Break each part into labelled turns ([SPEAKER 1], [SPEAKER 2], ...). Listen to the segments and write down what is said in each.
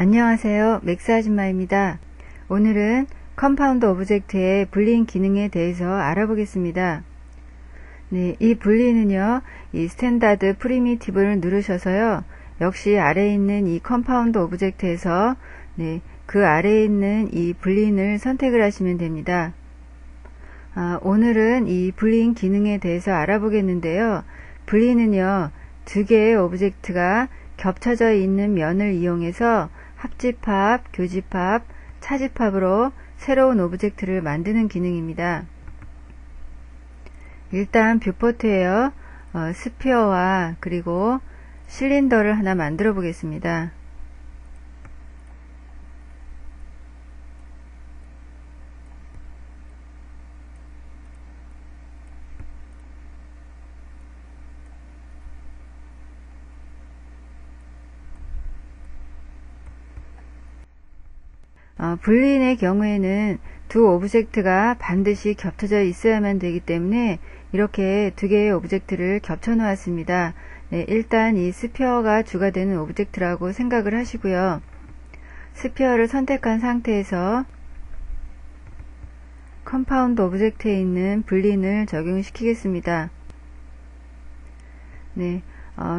[SPEAKER 1] 안녕하세요. 맥스 아줌마입니다. 오늘은 컴파운드 오브젝트의 불린 기능에 대해서 알아보겠습니다. 네, 이 분리는요, 이 스탠다드 프리미티브를 누르셔서요, 역시 아래에 있는 이 컴파운드 오브젝트에서 그 아래에 있는 이 불린을 선택을 하시면 됩니다. 오늘은 이 불린 기능에 대해서 알아보겠는데요. 분리는요, 두 개의 오브젝트가 겹쳐져 있는 면을 이용해서 합집합, 교집합, 차집합으로 새로운 오브젝트를 만드는 기능입니다. 일단 뷰포트에요. 스피어와 그리고 실린더를 하나 만들어 보겠습니다. 불린의 경우에는 두 오브젝트가 반드시 겹쳐져 있어야만 되기 때문에 이렇게 두 개의 오브젝트를 겹쳐 놓았습니다. 일단 이 스피어가 주가 되는 오브젝트라고 생각을 하시고요. 스피어를 선택한 상태에서 컴파운드 오브젝트에 있는 불린을 적용시키겠습니다.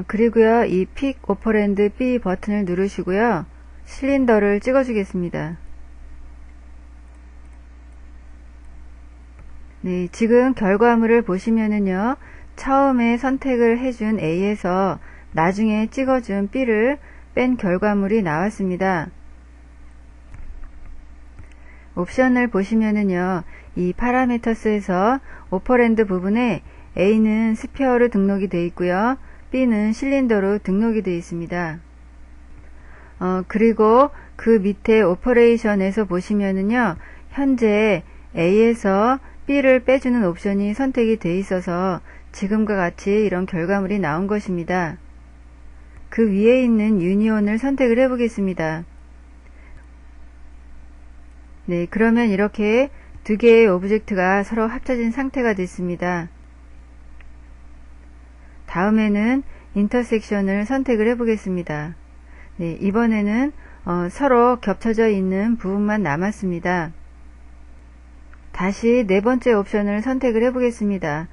[SPEAKER 1] 그리고요, 이 픽 오퍼랜드 B 버튼을 누르시고요. 실린더를 찍어주겠습니다. 지금 결과물을 보시면은요, 처음에 선택을 해준 A에서 나중에 찍어준 B를 뺀 결과물이 나왔습니다. 옵션을 보시면은요, 이 파라미터스에서 오퍼랜드 부분에 A는 스피어로 등록이 되어 있고요, B는 실린더로 등록이 되어 있습니다. 그리고 그 밑에 오퍼레이션에서 보시면은요, 현재 A에서 B를 빼주는 옵션이 선택이 되어 있어서 지금과 같이 이런 결과물이 나온 것입니다. 그 위에 있는 유니온을 선택을 해 보겠습니다. 그러면 이렇게 두 개의 오브젝트가 서로 합쳐진 상태가 됐습니다. 다음에는 인터섹션을 선택을 해 보겠습니다. 이번에는 서로 겹쳐져 있는 부분만 남았습니다. 다시 네 번째 옵션을 선택을 해 보겠습니다.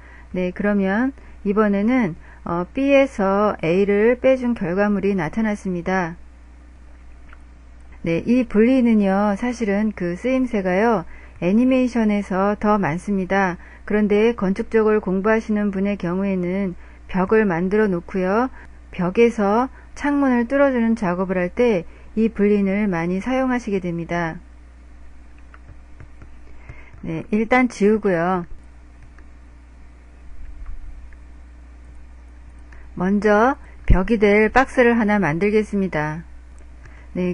[SPEAKER 1] 그러면 이번에는 B에서 A를 빼준 결과물이 나타났습니다. 이 분리는요, 사실은 그 쓰임새가요, 애니메이션에서 더 많습니다. 그런데 건축적으로 공부하시는 분의 경우에는 벽을 만들어 놓고요, 벽에서 창문을 뚫어주는 작업을 할 때 이 분린을 많이 사용하시게 됩니다. 일단 지우고요. 먼저 벽이 될 박스를 하나 만들겠습니다.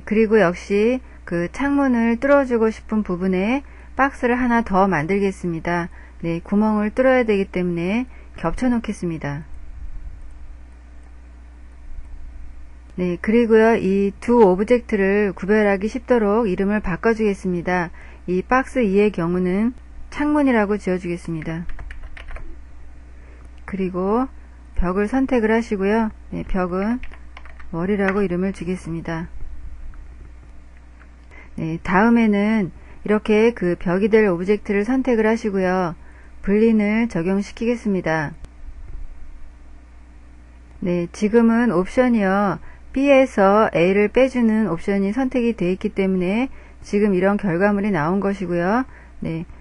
[SPEAKER 1] 그리고 역시 그 창문을 뚫어주고 싶은 부분에 박스를 하나 더 만들겠습니다. 구멍을 뚫어야 되기 때문에 겹쳐 놓겠습니다. 그리고요, 이 두 오브젝트를 구별하기 쉽도록 이름을 바꿔주겠습니다. 이 박스 2의 경우는 창문이라고 지어주겠습니다. 그리고 벽을 선택을 하시고요. 벽은 월이라고 이름을 주겠습니다. 다음에는 이렇게 그 벽이 될 오브젝트를 선택을 하시고요. 불린을 적용시키겠습니다. 지금은 옵션이요, B에서 A를 빼주는 옵션이 선택이 되어 있기 때문에 지금 이런 결과물이 나온 것이고요.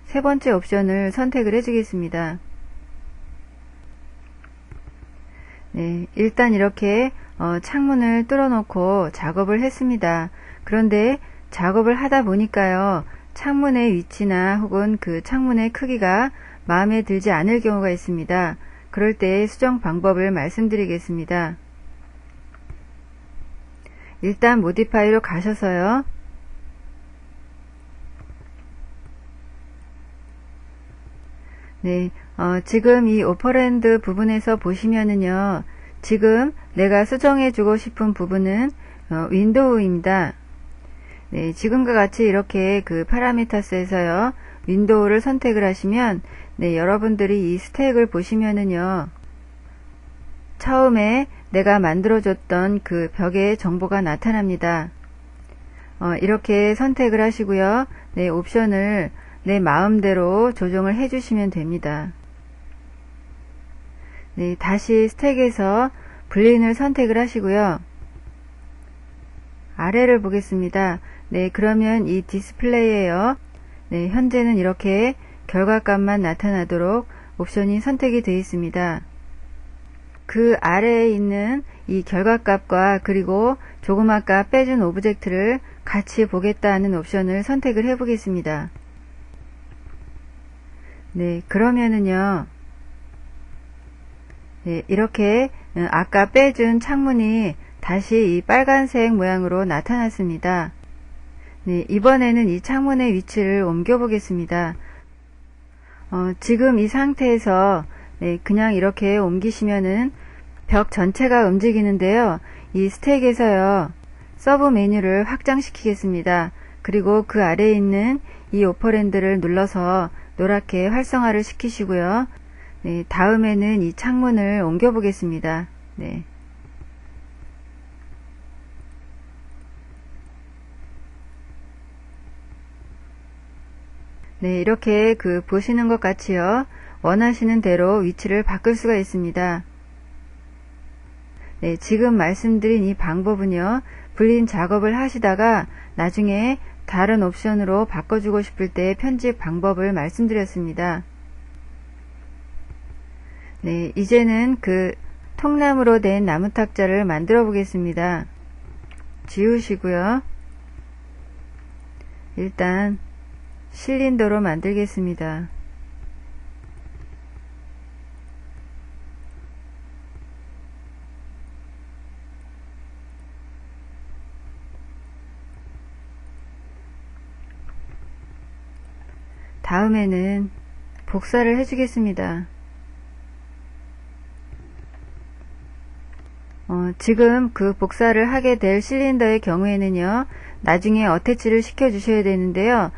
[SPEAKER 1] 세 번째 옵션을 선택을 해주겠습니다. 일단 이렇게 창문을 뚫어놓고 작업을 했습니다. 그런데 작업을 하다 보니까요, 창문의 위치나 혹은 그 창문의 크기가 마음에 들지 않을 경우가 있습니다. 그럴 때 수정 방법을 말씀드리겠습니다. 일단 모디파이로 가셔서요, 지금 이 오퍼랜드 부분에서 보시면은요, 지금 내가 수정해 주고 싶은 부분은 윈도우입니다. 지금과 같이 이렇게 그 파라미터스에서요, 윈도우를 선택을 하시면 여러분들이 이 스택을 보시면은요, 처음에 내가 만들어줬던 그 벽의 정보가 나타납니다. 이렇게 선택을 하시고요. 네, 옵션을 내 마음대로 조정을 해주시면 됩니다. 네, 다시 스택에서 블린을 선택을 하시고요. 아래를 보겠습니다. 네, 그러면 이 디스플레이에요. 네, 현재는 이렇게 결과값만 나타나도록 옵션이 선택이 되어 있습니다. 그 아래에 있는 이 결과값과 그리고 조금 아까 빼준 오브젝트를 같이 보겠다는 옵션을 선택을 해 보겠습니다. 네, 그러면은요. 네, 이렇게 아까 빼준 창문이 다시 이 빨간색 모양으로 나타났습니다. 네, 이번에는 이 창문의 위치를 옮겨 보겠습니다. 지금 이 상태에서 네, 그냥 이렇게 옮기시면은 벽 전체가 움직이는데요. 이 스택에서요. 서브 메뉴를 확장시키겠습니다. 그리고 그 아래에 있는 이 오퍼랜드를 눌러서 노랗게 활성화를 시키시고요. 네, 다음에는 이 창문을 옮겨 보겠습니다. 네. 네, 이렇게 보시는 것 같이요. 원하시는 대로 위치를 바꿀 수가 있습니다. 네, 지금 말씀드린 이 방법은요. 블린 작업을 하시다가 나중에 다른 옵션으로 바꿔주고 싶을 때 편집 방법을 말씀드렸습니다. 네, 이제는 통나무로 된 나무 탁자를 만들어 보겠습니다. 지우시고요. 일단 실린더로 만들겠습니다. 다음에는 복사를 해주겠습니다. 지금 복사를 하게 될 실린더의 경우에는요, 나중에 어태치를 시켜 주셔야 되는데요.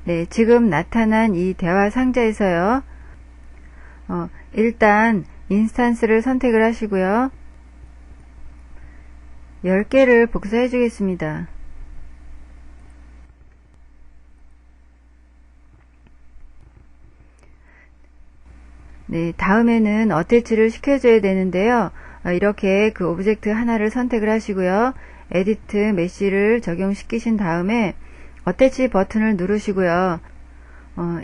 [SPEAKER 1] 네, 지금 나타난 이 대화 상자에서요, 일단 인스탄스를 선택을 하시고요, 10개를 복사해 주겠습니다. 네, 다음에는 어태치를 시켜줘야 되는데요. 이렇게 오브젝트 하나를 선택을 하시고요. 에디트 메시를 적용시키신 다음에 어태치 버튼을 누르시고요.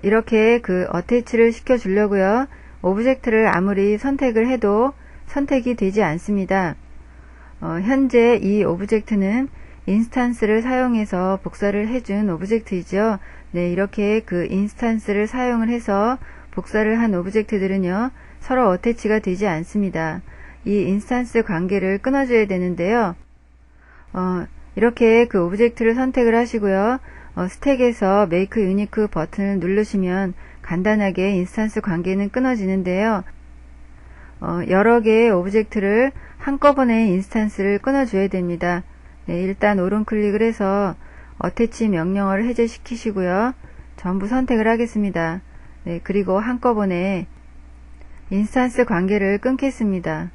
[SPEAKER 1] 이렇게 어태치를 시켜주려고요. 오브젝트를 아무리 선택을 해도 선택이 되지 않습니다. 현재 이 오브젝트는 인스탄스를 사용해서 복사를 해준 오브젝트이죠. 네, 이렇게 인스탄스를 사용을 해서 복사를 한 오브젝트들은요, 서로 어태치가 되지 않습니다. 이 인스탄스 관계를 끊어줘야 되는데요. 이렇게 오브젝트를 선택을 하시고요. 스택에서 Make Unique 버튼을 누르시면 간단하게 인스탄스 관계는 끊어지는데요. 여러 개의 오브젝트를 한꺼번에 인스탄스를 끊어줘야 됩니다. 네, 일단 오른 클릭을 해서 어태치 명령어를 해제시키시고요. 전부 선택을 하겠습니다. 네, 그리고 한꺼번에 인스탄스 관계를 끊겠습니다.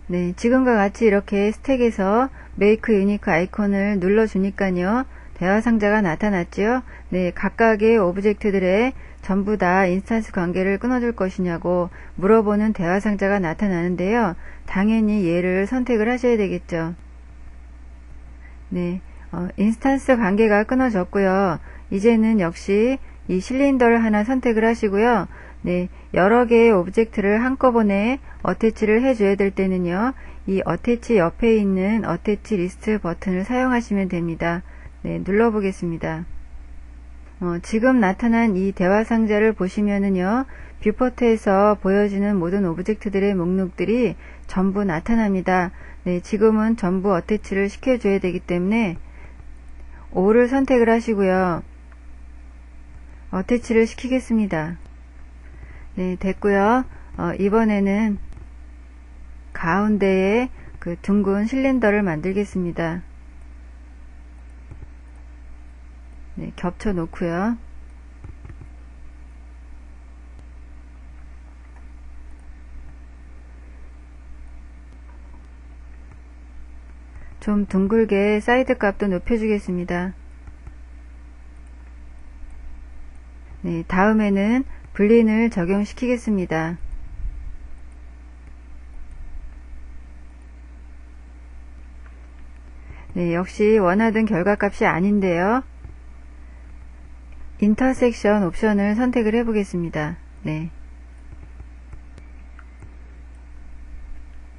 [SPEAKER 1] 네, 지금과 같이 이렇게 스택에서 Make Unique 아이콘을 눌러주니까요. 대화 상자가 나타났죠. 네, 각각의 오브젝트들의 전부 다 인스탄스 관계를 끊어줄 것이냐고 물어보는 대화 상자가 나타나는데요. 당연히 얘를 선택을 하셔야 되겠죠. 네, 인스탄스 관계가 끊어졌고요. 이제는 역시 이 실린더를 하나 선택을 하시고요. 네, 여러 개의 오브젝트를 한꺼번에 어태치를 해줘야 될 때는요. 이 어태치 옆에 있는 어태치 리스트 버튼을 사용하시면 됩니다. 네, 눌러보겠습니다. 지금 나타난 이 대화 상자를 보시면은요. 뷰포트에서 보여지는 모든 오브젝트들의 목록들이 전부 나타납니다. 네, 지금은 전부 어태치를 시켜줘야 되기 때문에 5를 선택을 하시고요. 어태치를 시키겠습니다. 네, 됐고요. 이번에는 가운데에 둥근 실린더를 만들겠습니다. 네, 겹쳐 놓고요. 좀 둥글게 사이드 값도 높여주겠습니다. 네, 다음에는 불린을 적용시키겠습니다. 네, 역시 원하던 결과값이 아닌데요. 인터섹션 옵션을 선택을 해보겠습니다. 네.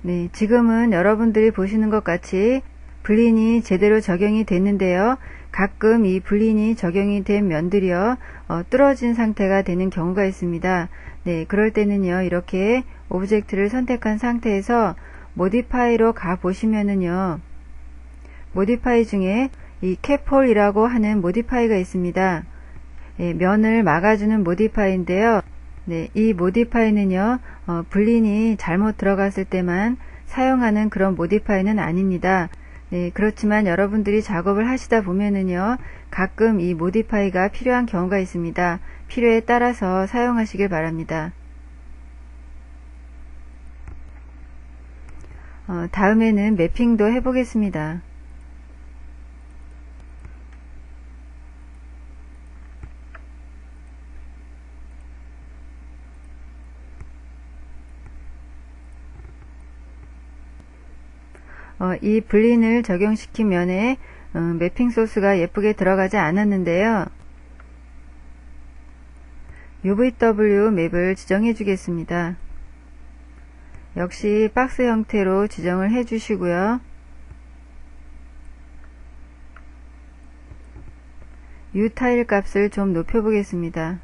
[SPEAKER 1] 네, 지금은 여러분들이 보시는 것 같이 불린이 제대로 적용이 됐는데요. 가끔 이 불린이 적용이 된 면들이요, 뚫어진 상태가 되는 경우가 있습니다. 네, 그럴 때는요, 이렇게 오브젝트를 선택한 상태에서 모디파이로 가 보시면은요, 모디파이 중에 이 캡홀이라고 하는 모디파이가 있습니다. 예, 면을 막아주는 모디파이인데요. 네, 이 모디파이는요, 불린이 잘못 들어갔을 때만 사용하는 그런 모디파이는 아닙니다. 네, 그렇지만 여러분들이 작업을 하시다 보면은요, 가끔 이 모디파이가 필요한 경우가 있습니다. 필요에 따라서 사용하시길 바랍니다. 다음에는 매핑도 해보겠습니다. 이 불린을 적용시킨 면에 매핑 소스가 예쁘게 들어가지 않았는데요. UVW 맵을 지정해 주겠습니다. 역시 박스 형태로 지정을 해 주시고요. U 타일 값을 좀 높여 보겠습니다.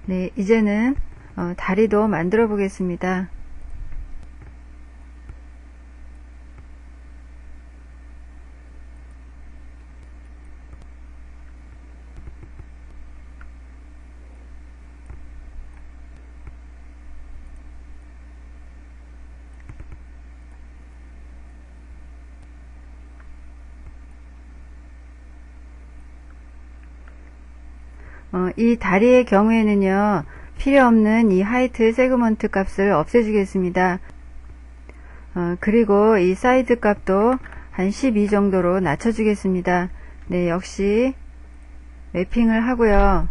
[SPEAKER 1] 네, 이제는 다리도 만들어 보겠습니다. 이 다리의 경우에는요, 필요 없는 이 하이트 세그먼트 값을 없애주겠습니다. 그리고 이 사이드 값도 한 12 정도로 낮춰주겠습니다. 네, 역시 매핑을 하고요.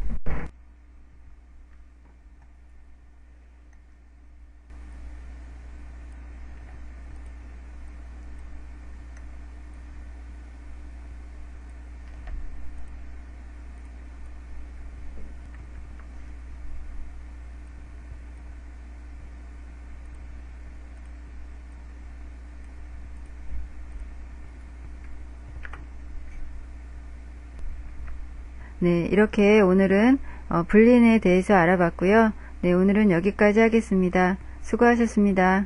[SPEAKER 1] 네, 이렇게 오늘은 불린에 대해서 알아봤고요. 네, 오늘은 여기까지 하겠습니다. 수고하셨습니다.